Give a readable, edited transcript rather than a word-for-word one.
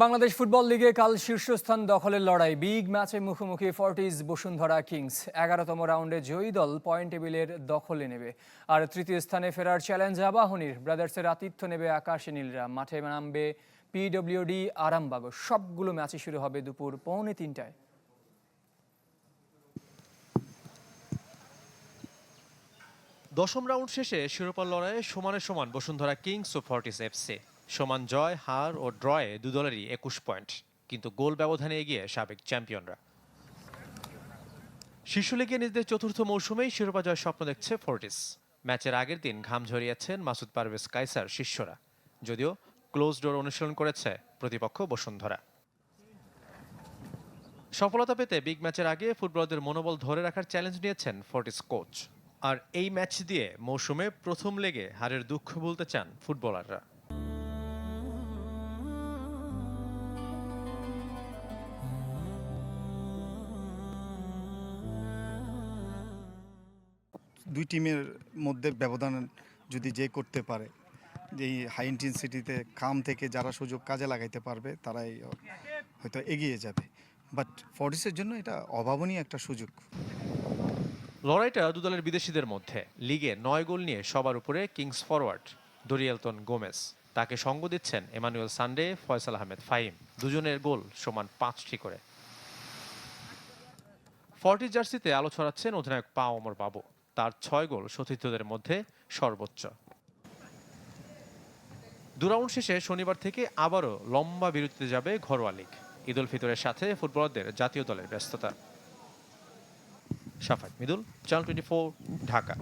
Bangladesh football লিগে কাল শীর্ষস্থান দখলের লড়াই। বিগ ম্যাচে মুখোমুখি ফর্টিজ বসুন্ধরা কিংস। 11তম রাউন্ডে জয়ী দল পয়েন্ট টেবিলের দখলে নেবে। আর তৃতীয় স্থানে ফেরার চ্যালেঞ্জ আবাহনীর। ব্রাদার্সের আতিথ্য নেবে আকাশী নীলরা। মাঠে নামবে পিডব্লিউডি আরামবাগ। সবগুলো ম্যাচই শুরু হবে দুপুর 2:45টায়। দশম রাউন্ড শেষে শিরোপা লড়াইয়ে সমানে সমান বসুন্ধরা কিংস ও ফর্টিস এফসি। সমান জয়, হার ও ড্রয়ে দু দলেরই 21 পয়েন্ট, কিন্তু গোল ব্যবধানে এগিয়ে সাবেক চ্যাম্পিয়নরা। শীর্ষ লিগে নিজেদের চতুর্থ মৌসুমেই শিরোপা জয়ের স্বপ্ন দেখছে ফর্টিস। ম্যাচের আগের দিন ঘাম ঝরিয়েছেন মাসুদ পারভেজ কায়সার শিষ্যরা, যদিও ক্লোজ ডোর অনুশীলন করেছে প্রতিপক্ষ বসুন্ধরা। সফলতা পেতে বিগ ম্যাচের আগে ফুটবলারদের মনোবল ধরে রাখার চ্যালেঞ্জ নিয়েছেন ফর্টিস কোচ। আর এই ম্যাচ দিয়ে মৌসুমে প্রথম লেগে হারের দুঃখ ভুলতে চান ফুটবলাররা। দুই টিমের মধ্যে ব্যবধান যদি যে করতে পারে, যে হাই ইন্টেন্সিটিতে কাম থেকে যারা সুযোগ কাজে লাগাইতে পারবে তারাই হয়তো এগিয়ে যাবে। বাট ফর্টিসের জন্য এটা অভাবনীয় একটা সুযোগ। লড়াইটা দুদলের বিদেশিদের মধ্যে। লিগে 9 গোল নিয়ে সবার উপরে কিংস ফরওয়ার্ড ডরিয়েলতন গোমেজ। তাকে সঙ্গ দিচ্ছেন এমানুয়েল সান্ডে, ফয়সাল আহমেদ ফাহিম। দুজনের গোল সমান 5টি করে। ফর্টিস জার্সিতে আলো ছড়াচ্ছেন অধিনায়ক পা ওমর বাবু। তার 6 গোল সতীর্থদের মধ্যে সর্বোচ্চ। 2 রাউন্ড শেষে শনিবার থেকে আবারও লম্বা বিরতিতে যাবে ঘরোয়া লিগ। ঈদ উল ফিতরের সাথে ফুটবলারদের জাতীয় দলের ব্যস্ততা। শাফাক মিদুল, চ্যানেল 24, ঢাকা।